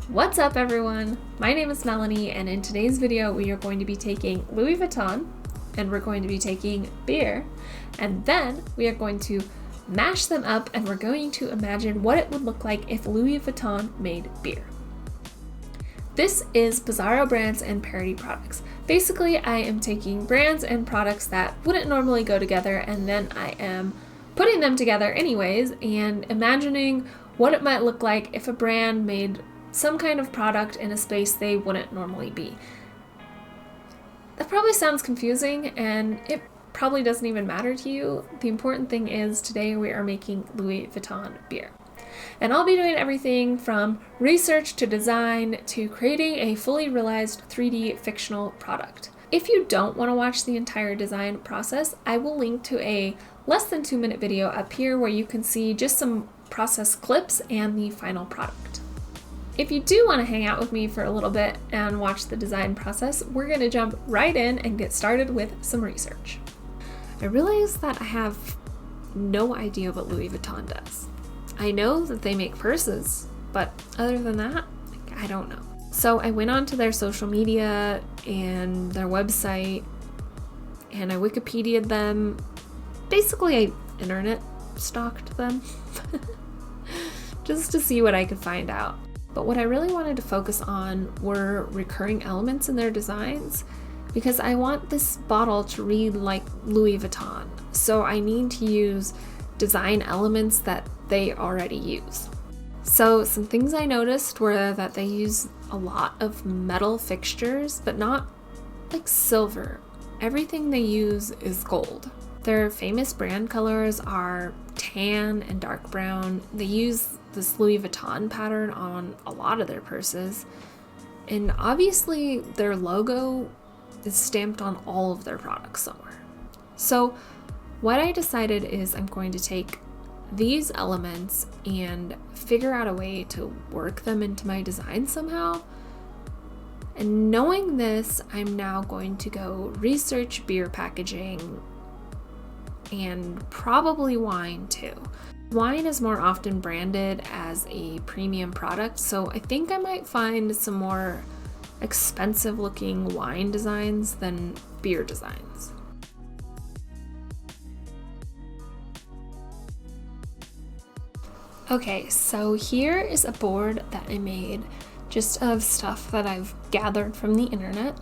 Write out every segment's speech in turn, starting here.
What's up everyone? My name is Melanie, and in today's video we are going to be taking Louis Vuitton and we're going to be taking beer, and then we are going to mash them up and we're going to imagine what it would look like if Louis Vuitton made beer. This is Bizarro Brands and parody products. Basically, I am taking brands and products that wouldn't normally go together, and then I am putting them together anyways and imagining what it might look like if a brand made some kind of product in a space they wouldn't normally be. That probably sounds confusing, and it probably doesn't even matter to you. The important thing is today we are making Louis Vuitton beer. And I'll be doing everything from research to design to creating a fully realized 3D fictional product. If you don't want to watch the entire design process, I will link to a less than 2-minute video up here where you can see just some process clips and the final product. If you do want to hang out with me for a little bit and watch the design process, we're going to jump right in and get started with some research. I realize that I have no idea what Louis Vuitton does. I know that they make purses, but other than that, I don't know. So I went onto their social media and their website and I Wikipedia'd them. Basically, I internet stalked them just to see what I could find out. But what I really wanted to focus on were recurring elements in their designs, because I want this bottle to read like Louis Vuitton. So I need to use design elements that they already use. So some things I noticed were that they use a lot of metal fixtures, but not like silver. Everything they use is gold. Their famous brand colors are tan and dark brown. They use this Louis Vuitton pattern on a lot of their purses. And obviously their logo is stamped on all of their products somewhere. So what I decided is I'm going to take these elements and figure out a way to work them into my design somehow. And knowing this, I'm now going to go research beer packaging and probably wine too. Wine is more often branded as a premium product, so I think I might find some more expensive looking wine designs than beer designs. Okay, so here is a board that I made just of stuff that I've gathered from the internet.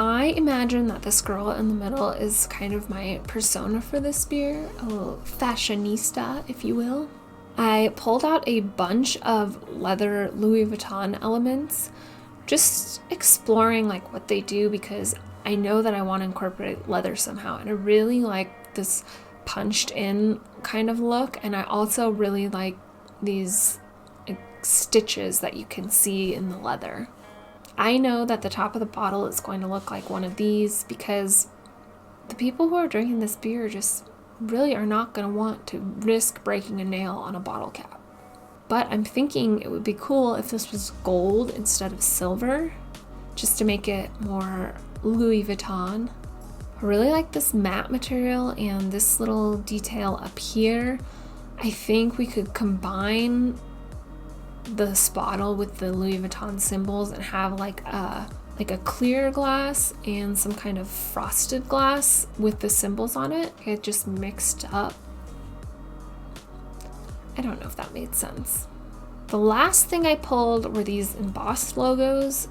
I imagine that this girl in the middle is kind of my persona for this beer, a little fashionista, if you will. I pulled out a bunch of leather Louis Vuitton elements, just exploring like what they do, because I know that I want to incorporate leather somehow, and I really like this punched in kind of look, and I also really like these stitches that you can see in the leather. I know that the top of the bottle is going to look like one of these because the people who are drinking this beer just really are not going to want to risk breaking a nail on a bottle cap. But I'm thinking it would be cool if this was gold instead of silver, just to make it more Louis Vuitton. I really like this matte material and this little detail up here. I think we could combine this bottle with the Louis Vuitton symbols and have like a clear glass and some kind of frosted glass with the symbols on it. It just mixed up. I don't know if that made sense. The last thing I pulled were these embossed logos,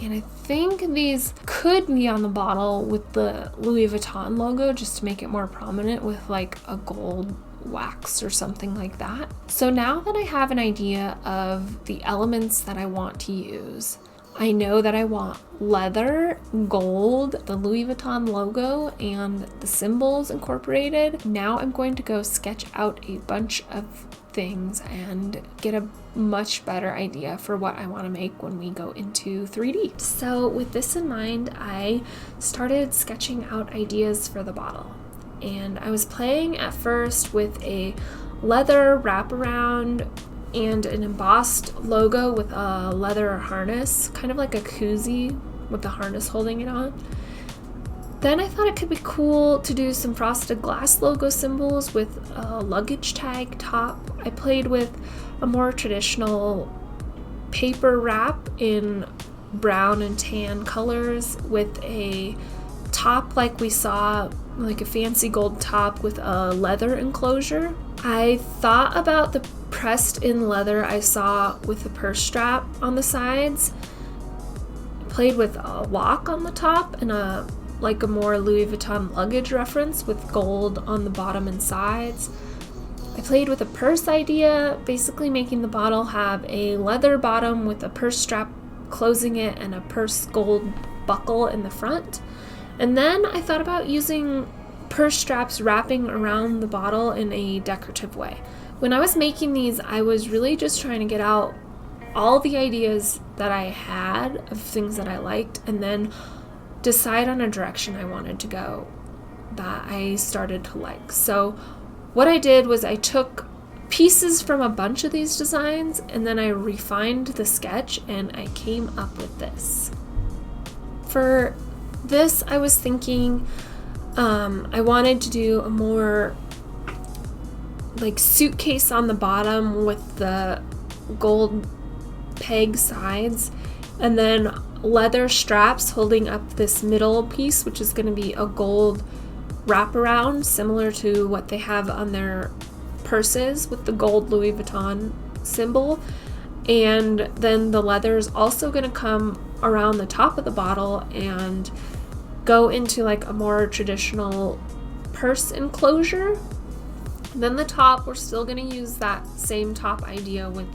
and I think these could be on the bottle with the Louis Vuitton logo just to make it more prominent with like a gold wax or something like that. So now that I have an idea of the elements that I want to use, I know that I want leather, gold, the Louis Vuitton logo, and the symbols incorporated. Now I'm going to go sketch out a bunch of things and get a much better idea for what I want to make when we go into 3D. So with this in mind, I started sketching out ideas for the bottle. And I was playing at first with a leather wraparound and an embossed logo with a leather harness, kind of like a koozie with the harness holding it on. Then I thought it could be cool to do some frosted glass logo symbols with a luggage tag top. I played with a more traditional paper wrap in brown and tan colors with a top like we saw, like a fancy gold top with a leather enclosure. I thought about the pressed in leather I saw with the purse strap on the sides. Played with a lock on the top and a more Louis Vuitton luggage reference with gold on the bottom and sides. I played with a purse idea, basically making the bottle have a leather bottom with a purse strap closing it and a purse gold buckle in the front. And then I thought about using purse straps wrapping around the bottle in a decorative way. When I was making these, I was really just trying to get out all the ideas that I had of things that I liked and then decide on a direction I wanted to go that I started to like. So what I did was I took pieces from a bunch of these designs and then I refined the sketch and I came up with this. For this, I was thinking I wanted to do a more like suitcase on the bottom with the gold peg sides and then leather straps holding up this middle piece, which is going to be a gold wraparound similar to what they have on their purses with the gold Louis Vuitton symbol. And then the leather is also going to come around the top of the bottle and go into like a more traditional purse enclosure. And then the top, we're still going to use that same top idea with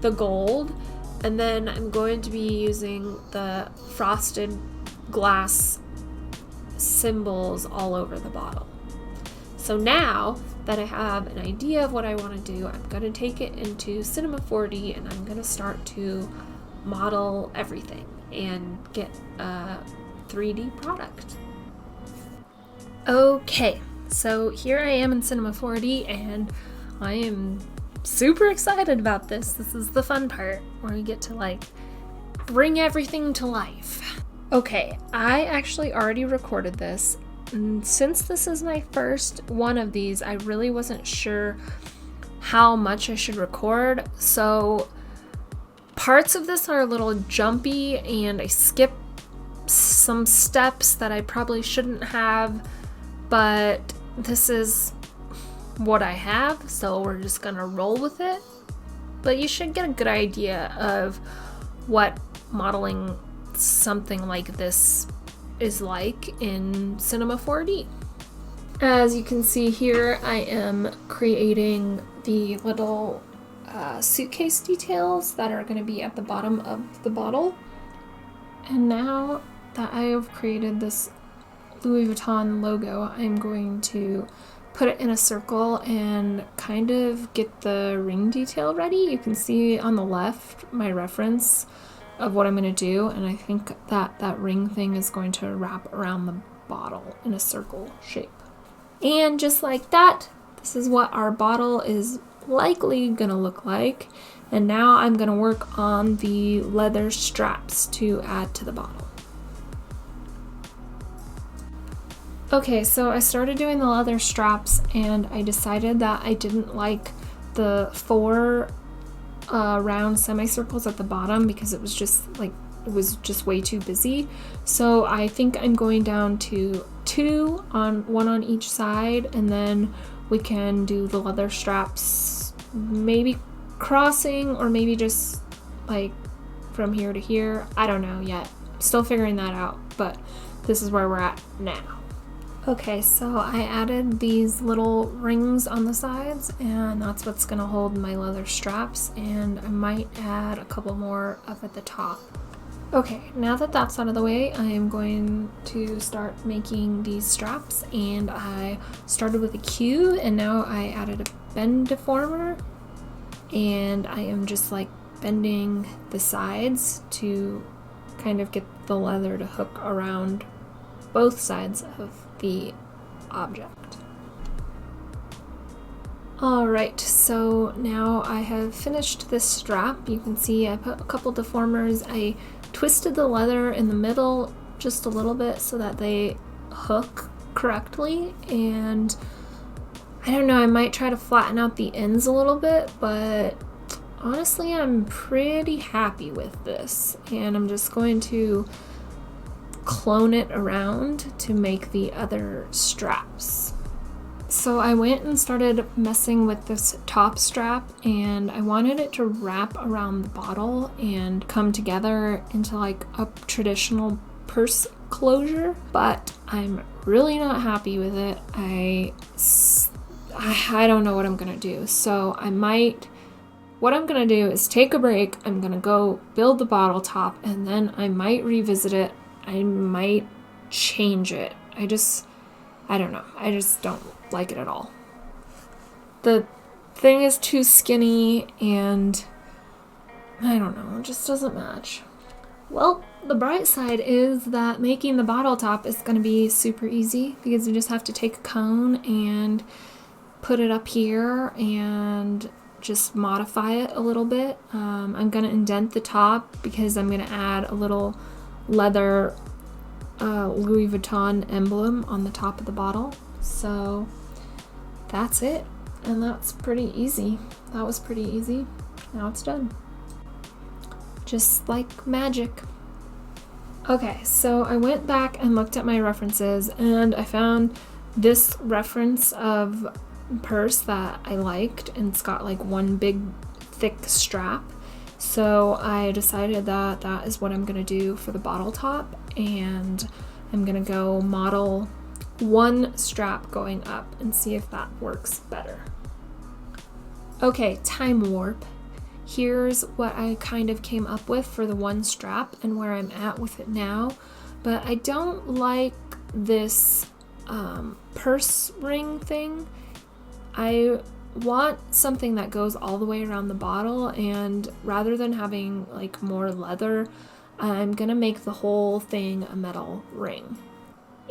the gold. And then I'm going to be using the frosted glass symbols all over the bottle. So now that I have an idea of what I want to do, I'm going to take it into Cinema 4D and I'm going to start to model everything and get a 3D product. Okay, so here I am in Cinema 4D and I am super excited about this. This is the fun part where we get to like bring everything to life. Okay, I actually already recorded this. And since this is my first one of these, I really wasn't sure how much I should record. So parts of this are a little jumpy and I skip some steps that I probably shouldn't have, but this is what I have, so we're just gonna roll with it. But you should get a good idea of what modeling something like this is like in Cinema 4D. As you can see here, I am creating the little suitcase details that are going to be at the bottom of the bottle. And now that I have created this Louis Vuitton logo, I'm going to put it in a circle and kind of get the ring detail ready. You can see on the left my reference of what I'm going to do, and I think that ring thing is going to wrap around the bottle in a circle shape. And just like that, this is what our bottle is likely going to look like. And now I'm going to work on the leather straps to add to the bottle. Okay, so I started doing the leather straps and I decided that I didn't like the 4 round semicircles at the bottom because it was just way too busy. So I think I'm going down to 2 one on each side, and then we can do the leather straps maybe crossing or maybe just like from here to here. I don't know yet. Still figuring that out, but this is where we're at now. Okay, so I added these little rings on the sides, and that's what's going to hold my leather straps, and I might add a couple more up at the top. Okay, now that that's out of the way, I am going to start making these straps, and I started with a Q, and now I added a bend deformer, and I am just like bending the sides to kind of get the leather to hook around both sides of the object. Alright, so now I have finished this strap. You can see I put a couple deformers. I twisted the leather in the middle just a little bit so that they hook correctly, and I don't know, I might try to flatten out the ends a little bit, but honestly, I'm pretty happy with this, and I'm just going to clone it around to make the other straps. So I went and started messing with this top strap, and I wanted it to wrap around the bottle and come together into like a traditional purse closure, but I'm really not happy with it. I don't know what I'm gonna do. So what I'm gonna do is take a break. I'm gonna go build the bottle top, and then I might revisit it. I might change it. I don't know. I just don't like it at all. The thing is too skinny, and I don't know, it just doesn't match. Well, the bright side is that making the bottle top is going to be super easy, because you just have to take a cone and put it up here and just modify it a little bit. I'm going to indent the top because I'm going to add a little leather Louis Vuitton emblem on the top of the bottle. So that's it, and that's pretty easy. That was pretty easy. Now it's done. Just like magic. Okay, so I went back and looked at my references, and I found this reference of purse that I liked, and it's got like one big thick strap. So I decided that that is what I'm gonna do for the bottle top, and I'm gonna go model one strap going up and see if that works better. Okay, time warp. Here's what I kind of came up with for the one strap and where I'm at with it now, but I don't like this purse ring thing. I want something that goes all the way around the bottle, and rather than having like more leather, I'm gonna make the whole thing a metal ring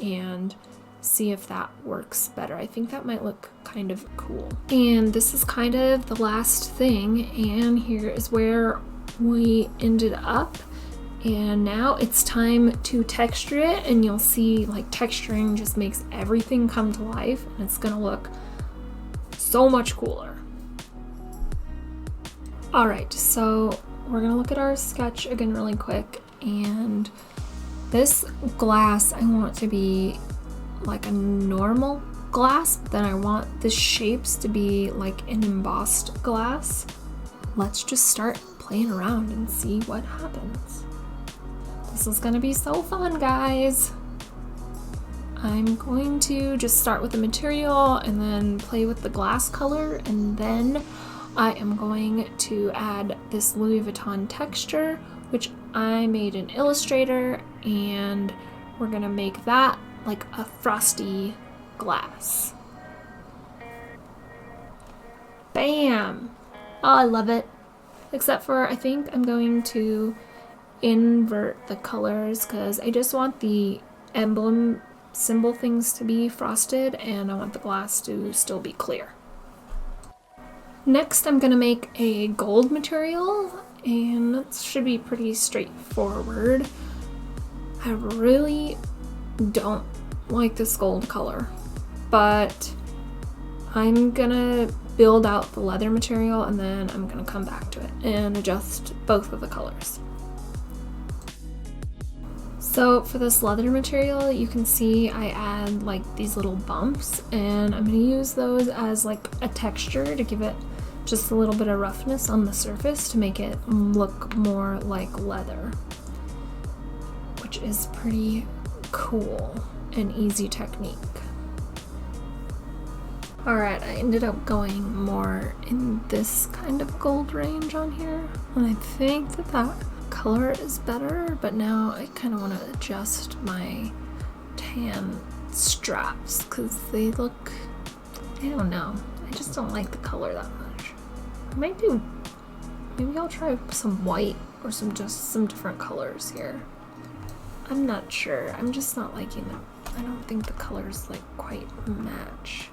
and see if that works better. I think that might look kind of cool. And this is kind of the last thing, and here is where we ended up. And now it's time to texture it, and you'll see like texturing just makes everything come to life, and it's gonna look so much cooler. All right, so we're gonna look at our sketch again really quick, and this glass I want to be like a normal glass, but then I want the shapes to be like an embossed glass. Let's just start playing around and see what happens. This is gonna be so fun, guys. I'm going to just start with the material and then play with the glass color, and then I am going to add this Louis Vuitton texture, which I made in Illustrator, and we're gonna make that like a frosty glass. Bam! Oh, I love it. Except for I think I'm going to invert the colors, because I just want the emblem symbol things to be frosted, and I want the glass to still be clear. Next, I'm gonna make a gold material, and that should be pretty straightforward. I really don't like this gold color, but I'm gonna build out the leather material, and then I'm gonna come back to it and adjust both of the colors. So for this leather material, you can see I add like these little bumps, and I'm gonna use those as like a texture to give it just a little bit of roughness on the surface to make it look more like leather, which is pretty cool and easy technique. Alright, I ended up going more in this kind of gold range on here, and I think that that color is better, but now I kind of want to adjust my tan straps because they look, I don't know, I just don't like the color that much. Maybe I'll try some white or some different colors here. I'm not sure, I'm just not liking them. I don't think the colors like quite match.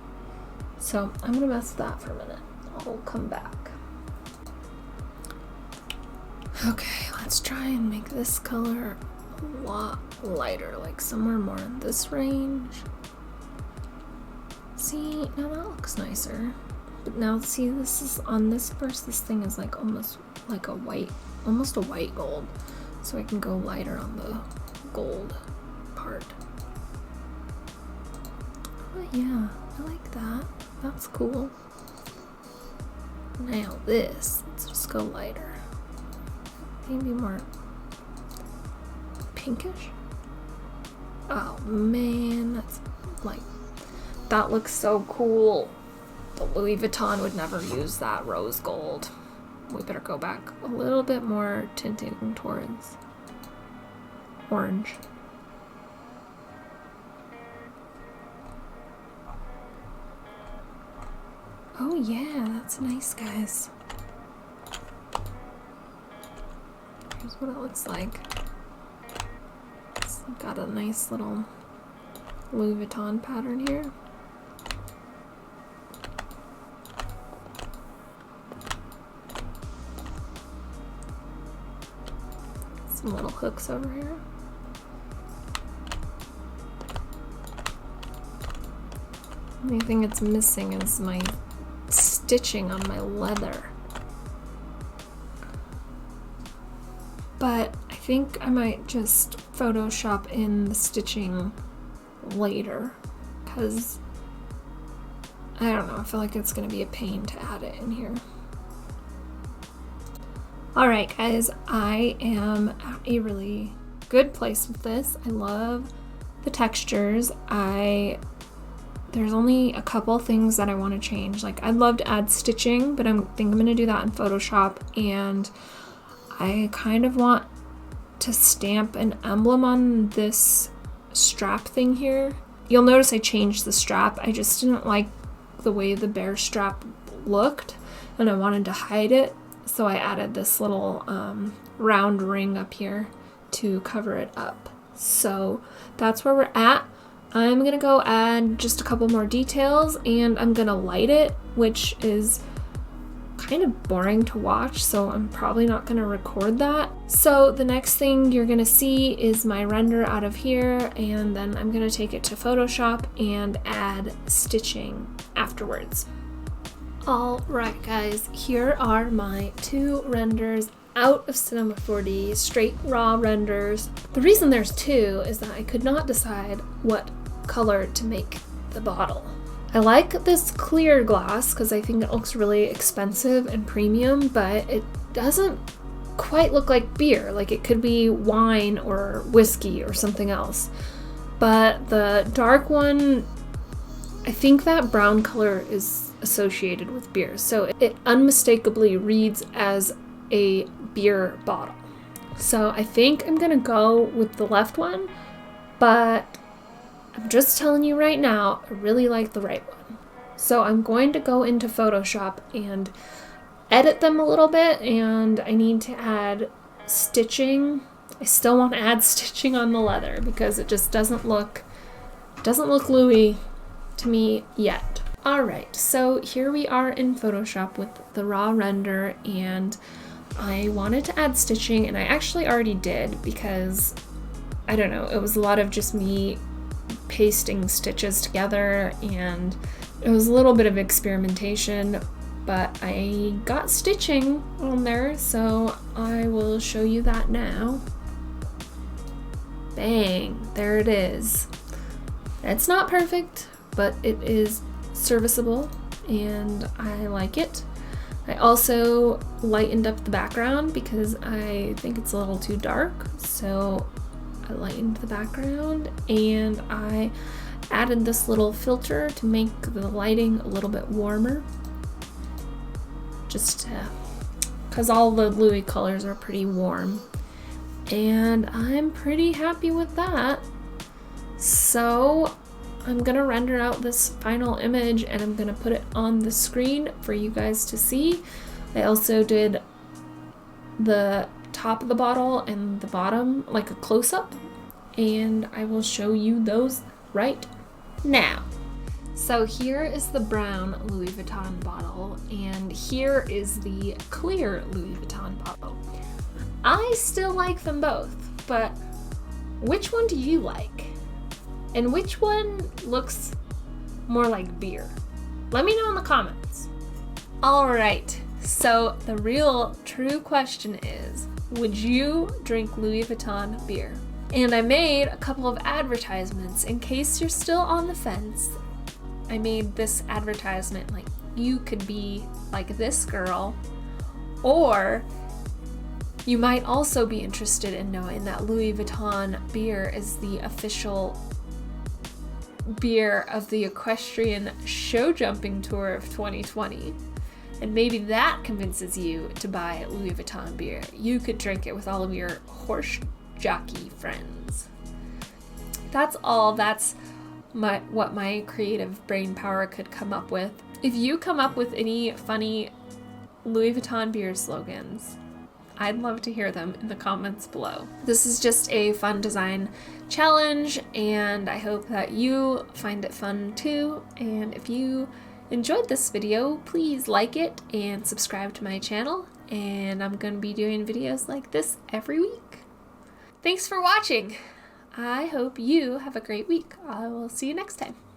So I'm gonna mess with that for a minute. I'll come back. Okay, let's try and make this color a lot lighter, like somewhere more in this range. See, now that looks nicer. But now see, this is on this first, this thing is like almost like a white, almost a white gold. So I can go lighter on the gold part. Oh yeah, I like that. That's cool. Now this, let's just go lighter. Maybe more pinkish. Oh man, that's like, that looks so cool. But Louis Vuitton would never use that rose gold. We better go back a little bit more, tinting towards orange. Oh yeah, that's nice, guys. Here's what it looks like. It's got a nice little Louis Vuitton pattern here. Some little hooks over here. The only thing it's missing is my stitching on my leather. But I think I might just Photoshop in the stitching later, because I don't know, I feel like it's gonna be a pain to add it in here. Alright guys, I am at a really good place with this. I love the textures. There's only a couple things that I want to change. Like, I'd love to add stitching, but I think I'm going to do that in Photoshop, and I kind of want to stamp an emblem on this strap thing here. You'll notice I changed the strap. I just didn't like the way the bear strap looked, and I wanted to hide it. So I added this little round ring up here to cover it up. So that's where we're at. I'm going to go add just a couple more details, and I'm going to light it, which is kind of boring to watch, so I'm probably not going to record that. So the next thing you're going to see is my render out of here, and then I'm going to take it to Photoshop and add stitching afterwards. Alright guys, here are my two renders out of Cinema 4D, straight raw renders. The reason there's two is that I could not decide what color to make the bottle. I like this clear glass because I think it looks really expensive and premium, but it doesn't quite look like beer. Like, it could be wine or whiskey or something else. But the dark one, I think that brown color is associated with beer, so it unmistakably reads as a beer bottle. So I think I'm gonna go with the left one, but I'm just telling you right now, I really like the right one. So I'm going to go into Photoshop and edit them a little bit, and I need to add stitching. I still want to add stitching on the leather because it just doesn't look Louis to me yet. Alright, so here we are in Photoshop with the raw render, and I wanted to add stitching, and I actually already did because, I don't know, it was a lot of just me pasting stitches together, and it was a little bit of experimentation, but I got stitching on there, so I will show you that now. Bang, there it is. It's not perfect, but it is serviceable, and I like it. I also lightened up the background because I think it's a little too dark, so I lightened the background, and I added this little filter to make the lighting a little bit warmer, just because all the Louis colors are pretty warm, and I'm pretty happy with that. So I'm gonna render out this final image, and I'm gonna put it on the screen for you guys to see. I also did the top of the bottle and the bottom, like a close-up, and I will show you those right now. So here is the brown Louis Vuitton bottle, and here is the clear Louis Vuitton bottle. I still like them both, but which one do you like? And which one looks more like beer? Let me know in the comments. All right, so the real true question is, would you drink Louis Vuitton beer? And I made a couple of advertisements in case you're still on the fence. I made this advertisement like you could be like this girl, or you might also be interested in knowing that Louis Vuitton beer is the official beer of the equestrian show jumping tour of 2020. And maybe that convinces you to buy Louis Vuitton beer. You could drink it with all of your horse jockey friends. That's all. That's what my creative brain power could come up with. If you come up with any funny Louis Vuitton beer slogans, I'd love to hear them in the comments below. This is just a fun design challenge, and I hope that you find it fun too. And if you enjoyed this video, please like it and subscribe to my channel. And I'm going to be doing videos like this every week. Thanks for watching. I hope you have a great week. I will see you next time.